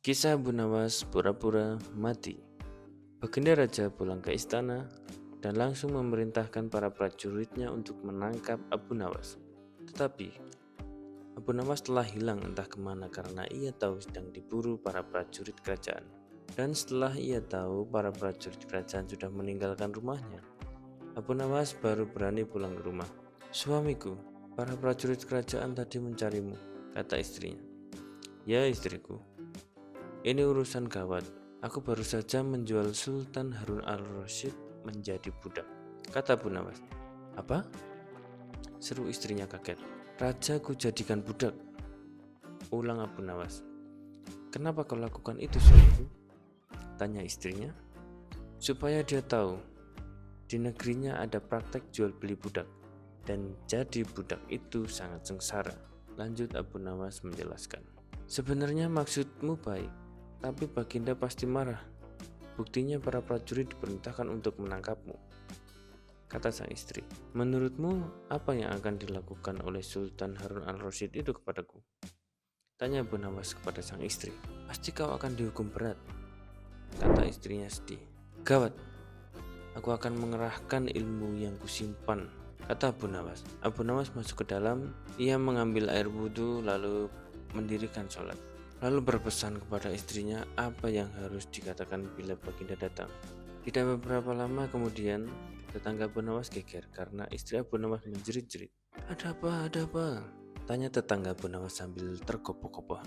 Kisah Abu Nawas pura-pura mati. Baginda Raja pulang ke istana dan langsung memerintahkan para prajuritnya untuk menangkap Abu Nawas. Tetapi Abu Nawas telah hilang entah kemana karena ia tahu sedang diburu para prajurit kerajaan. Dan setelah ia tahu para prajurit kerajaan sudah meninggalkan rumahnya, Abu Nawas baru berani pulang ke rumah. "Suamiku, para prajurit kerajaan tadi mencarimu," kata istrinya. "Ya istriku, ini urusan gawat. Aku baru saja menjual Sultan Harun al-Rasyid menjadi budak," kata Abu Nawas. "Apa?" seru istrinya kaget. "Raja ku jadikan budak," ulang Abu Nawas. "Kenapa kau lakukan itu, suamiku?" tanya istrinya. "Supaya dia tahu di negerinya ada praktek jual beli budak, dan jadi budak itu sangat sengsara," lanjut Abu Nawas menjelaskan. "Sebenarnya maksudmu baik, tapi Baginda pasti marah. Buktinya para prajurit diperintahkan untuk menangkapmu," kata sang istri. "Menurutmu apa yang akan dilakukan oleh Sultan Harun al-Rasyid itu kepadaku?" tanya Abu Nawas kepada sang istri. "Pasti kau akan dihukum berat," kata istrinya sedih. "Gawat, aku akan mengerahkan ilmu yang kusimpan," kata Abu Nawas. Abu Nawas masuk ke dalam. Ia mengambil air wudhu lalu mendirikan sholat. Lalu berpesan kepada istrinya apa yang harus dikatakan bila Baginda datang. Tidak beberapa lama kemudian, tetangga Abu Nawas geger karena istri Abu Nawas menjerit-jerit. "Ada apa? Ada apa?" tanya tetangga Abu Nawas sambil tergopoh-gopoh.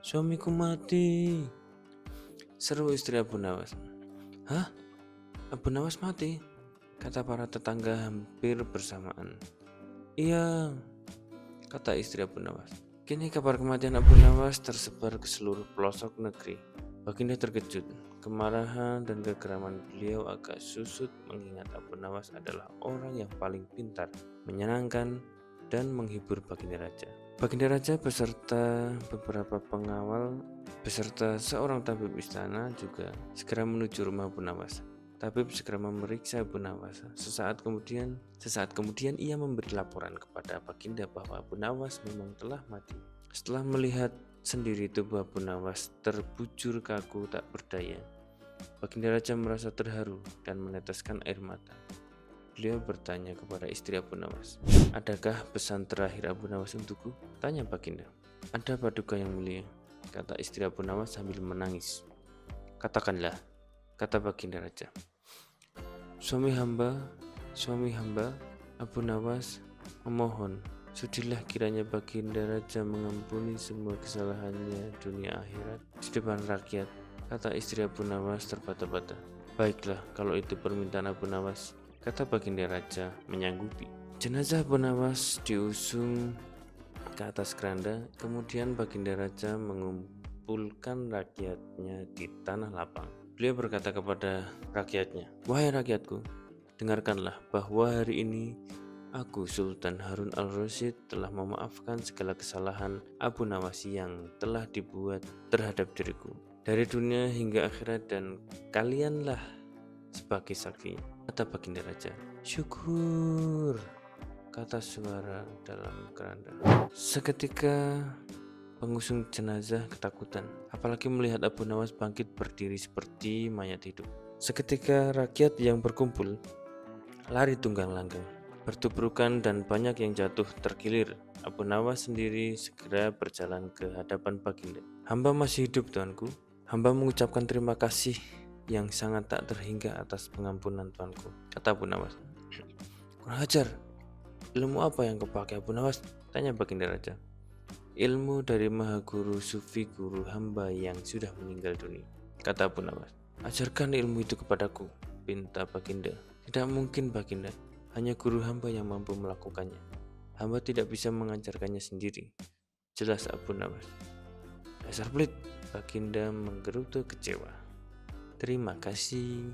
Suamiku mati," seru istri Abu Nawas. "Hah? Abu Nawas mati?" kata para tetangga hampir bersamaan. "Iya," kata istri Abu Nawas. Kini kabar kematian Abu Nawas tersebar ke seluruh pelosok negeri. Baginda terkejut. Kemarahan dan kegeraman beliau agak susut mengingat Abu Nawas adalah orang yang paling pintar, menyenangkan, dan menghibur Baginda Raja. Baginda Raja beserta beberapa pengawal beserta seorang tabib istana juga segera menuju rumah Abu Nawas. Tabib segera memeriksa Abu Nawas. Sesaat kemudian ia memberi laporan kepada Baginda bahwa Abu Nawas memang telah mati. Setelah melihat sendiri tubuh Abu Nawas terbujur kaku tak berdaya, Baginda Raja merasa terharu dan meneteskan air mata. Beliau bertanya kepada istri Abu Nawas, "Adakah pesan terakhir Abu Nawas untukku?" tanya Baginda. "Ada Paduka yang mulia," kata istri Abu Nawas sambil menangis. "Katakanlah," kata Baginda Raja. Suami hamba, Abu Nawas memohon, sudilah kiranya Baginda Raja mengampuni semua kesalahannya dunia akhirat di depan rakyat," kata istri Abu Nawas terbata-bata. "Baiklah, kalau itu permintaan Abu Nawas," kata Baginda Raja menyanggupi. Jenazah Abu Nawas diusung ke atas keranda, kemudian Baginda Raja mengumpulkan rakyatnya di tanah lapang. Beliau berkata kepada rakyatnya, "Wahai rakyatku, dengarkanlah bahwa hari ini aku Sultan Harun al-Rasyid telah memaafkan segala kesalahan Abu Nawas yang telah dibuat terhadap diriku dari dunia hingga akhirat, dan kalianlah sebagai saksi," kata Baginda Raja. "Syukur," kata suara dalam keranda. Seketika pengusung jenazah ketakutan, apalagi melihat Abu Nawas bangkit berdiri seperti mayat hidup. Seketika rakyat yang berkumpul lari tunggang-langgang, bertubrukan, dan banyak yang jatuh terkilir. Abu Nawas sendiri segera berjalan ke hadapan Baginda. "Hamba masih hidup, tuanku. Hamba mengucapkan terima kasih yang sangat tak terhingga atas pengampunan tuanku," kata Abu Nawas. "Kurang ajar, ilmu apa yang kau pakai, Abu Nawas?" tanya Baginda Raja. "Ilmu dari Maha Guru Sufi Guru hamba yang sudah meninggal dunia," kata Abu Nawas. "Ajarkan ilmu itu kepadaku," pinta Baginda. "Tidak mungkin, Baginda. Hanya guru hamba yang mampu melakukannya. Hamba tidak bisa mengajarkannya sendiri," jelas Abu Nawas. "Dasar pelit," Baginda menggerutu kecewa. "Terima kasih."